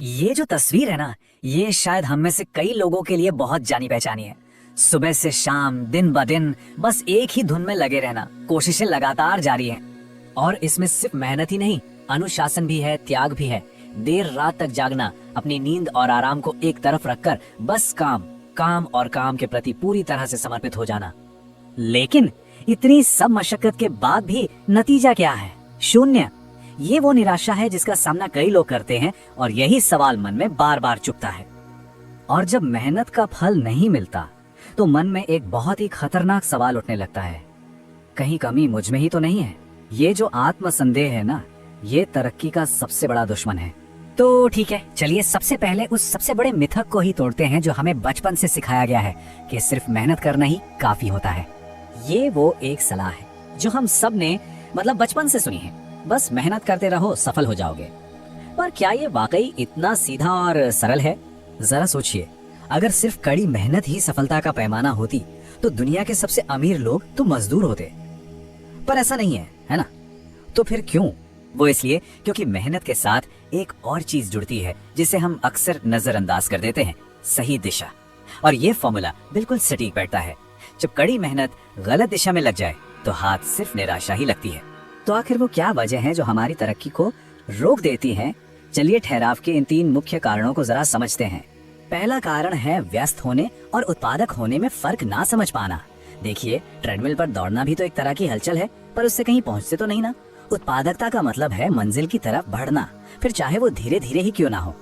ये जो तस्वीर है ना, ये शायद हम में से कई लोगों के लिए बहुत जानी पहचानी है। सुबह से शाम, दिन ब दिन बस एक ही धुन में लगे रहना, कोशिशें लगातार जारी हैं। और इसमें सिर्फ मेहनत ही नहीं, अनुशासन भी है, त्याग भी है। देर रात तक जागना, अपनी नींद और आराम को एक तरफ रखकर बस काम काम और काम के प्रति पूरी तरह से समर्पित हो जाना। लेकिन इतनी सब मशक्कत के बाद भी नतीजा क्या है? शून्य। ये वो निराशा है जिसका सामना कई लोग करते हैं और यही सवाल मन में बार बार चुभता है। और जब मेहनत का फल नहीं मिलता तो मन में एक बहुत ही खतरनाक सवाल उठने लगता है, कहीं कमी मुझ में ही तो नहीं है? ये जो आत्मसंदेह है ना, ये तरक्की का सबसे बड़ा दुश्मन है। तो ठीक है, चलिए सबसे पहले उस सबसे बड़े मिथक को ही तोड़ते हैं जो हमें बचपन से सिखाया गया है कि सिर्फ मेहनत करना ही काफी होता है। ये वो एक सलाह है जो हम सब ने बचपन से सुनी है, बस मेहनत करते रहो, सफल हो जाओगे। पर क्या ये वाकई इतना सीधा और सरल है? जरा सोचिए, अगर सिर्फ कड़ी मेहनत ही सफलता का पैमाना होती तो दुनिया के सबसे अमीर लोग तो मजदूर होते। पर ऐसा नहीं है ना? तो फिर क्यों? वो इसलिए क्योंकि मेहनत के साथ एक और चीज जुड़ती है जिसे हम अक्सर नजरअंदाज कर देते हैं, सही दिशा। और ये फॉर्मूला बिल्कुल सटीक बैठता है। जब कड़ी मेहनत गलत दिशा में लग जाए तो हाथ सिर्फ निराशा ही लगती है। तो आखिर वो क्या वजह है जो हमारी तरक्की को रोक देती है? चलिए ठहराव के इन 3 मुख्य कारणों को जरा समझते हैं। पहला कारण है व्यस्त होने और उत्पादक होने में फर्क ना समझ पाना। देखिए, ट्रेडमिल पर दौड़ना भी तो एक तरह की हलचल है, पर उससे कहीं पहुंचते तो नहीं ना। उत्पादकता का मतलब है मंजिल की तरफ बढ़ना, फिर चाहे वो धीरे धीरे ही क्यों ना हो।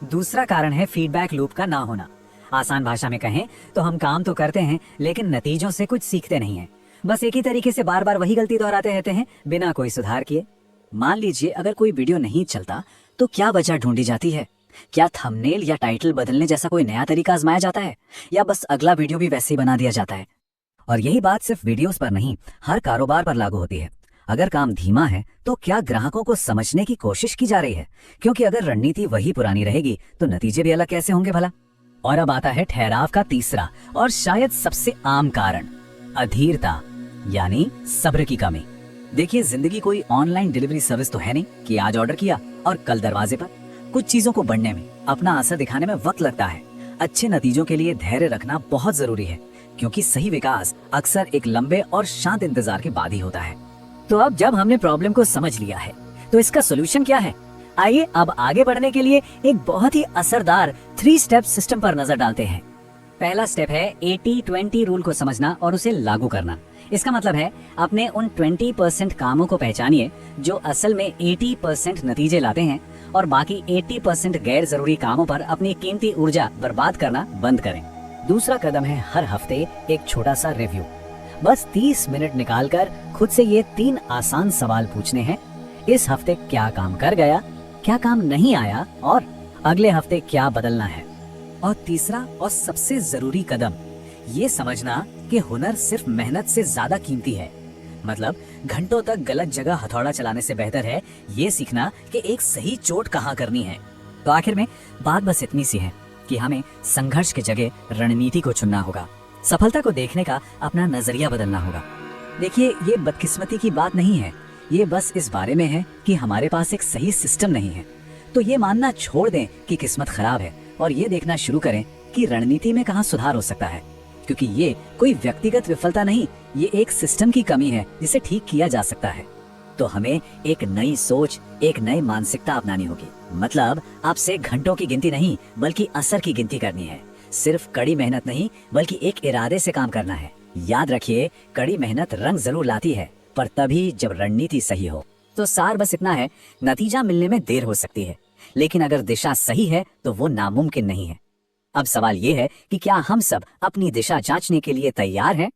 दूसरा कारण है फीडबैक लूप का ना होना। आसान भाषा में कहें तो हम काम तो करते हैं लेकिन नतीजों से कुछ सीखते नहीं हैं। बस एक ही तरीके से बार बार वही गलती दोहराते रहते हैं बिना कोई सुधार किए। मान लीजिए अगर कोई वीडियो नहीं चलता तो क्या वजह ढूंढी जाती है? क्या थंबनेल या टाइटल बदलने जैसा कोई नया तरीका आजमाया जाता है, या बस अगला वीडियो भी वैसे ही बना दिया जाता है? और यही बात सिर्फ वीडियोस पर नहीं, हर कारोबार पर लागू होती है। अगर काम धीमा है तो क्या ग्राहकों को समझने की कोशिश की जा रही है? क्योंकि अगर रणनीति वही पुरानी रहेगी तो नतीजे भी अलग कैसे होंगे भला? और अब आता है ठहराव का तीसरा और शायद सबसे आम कारण, अधीरता यानी सब्र की कमी। देखिए, जिंदगी कोई ऑनलाइन डिलीवरी सर्विस तो है नहीं कि आज ऑर्डर किया और कल दरवाजे पर। कुछ चीजों को बढ़ने में, अपना असर दिखाने में वक्त लगता है। अच्छे नतीजों के लिए धैर्य रखना बहुत जरूरी है, क्योंकि सही विकास अक्सर एक लंबे और शांत इंतजार के बाद ही होता है। तो अब जब हमने प्रॉब्लम को समझ लिया है तो इसका सोल्यूशन क्या है? आइए अब आगे बढ़ने के लिए एक बहुत ही असरदार 3 स्टेप सिस्टम पर नजर डालते हैं। पहला स्टेप है 80-20 रूल को समझना और उसे लागू करना। इसका मतलब है अपने उन 20% कामों को पहचानिए जो असल में 80% नतीजे लाते हैं, और बाकी 80% गैर जरूरी कामों पर अपनी कीमती ऊर्जा बर्बाद करना बंद करें। दूसरा कदम है हर हफ्ते एक छोटा सा रिव्यू। बस 30 मिनट निकालकर खुद से ये 3 आसान सवाल पूछने हैं। इस हफ्ते क्या काम कर गया, क्या काम नहीं आया, और अगले हफ्ते क्या बदलना है। और तीसरा और सबसे जरूरी कदम, ये समझना कि हुनर सिर्फ मेहनत से ज्यादा कीमती है। घंटों तक गलत जगह हथौड़ा चलाने से बेहतर है ये सीखना कि एक सही चोट कहाँ करनी है। तो आखिर में बात बस इतनी सी है कि हमें संघर्ष की जगह रणनीति को चुनना होगा। सफलता को देखने का अपना नजरिया बदलना होगा। देखिए, ये बदकिस्मती की बात नहीं है, ये बस इस बारे में है कि हमारे पास एक सही सिस्टम नहीं है। तो ये मानना छोड़ दें कि किस्मत खराब है और ये देखना शुरू करें कि रणनीति में कहाँ सुधार हो सकता है, क्योंकि ये कोई व्यक्तिगत विफलता नहीं, ये एक सिस्टम की कमी है जिसे ठीक किया जा सकता है। तो हमें एक नई सोच, एक नई मानसिकता अपनानी होगी। आपसे घंटों की गिनती नहीं बल्कि असर की गिनती करनी है। सिर्फ कड़ी मेहनत नहीं बल्कि एक इरादे से काम करना है। याद रखिए, कड़ी मेहनत रंग जरूर लाती है, पर तभी जब रणनीति सही हो। तो सार बस इतना है, नतीजा मिलने में देर हो सकती है, लेकिन अगर दिशा सही है तो वो नामुमकिन नहीं है। अब सवाल ये है कि क्या हम सब अपनी दिशा जांचने के लिए तैयार हैं?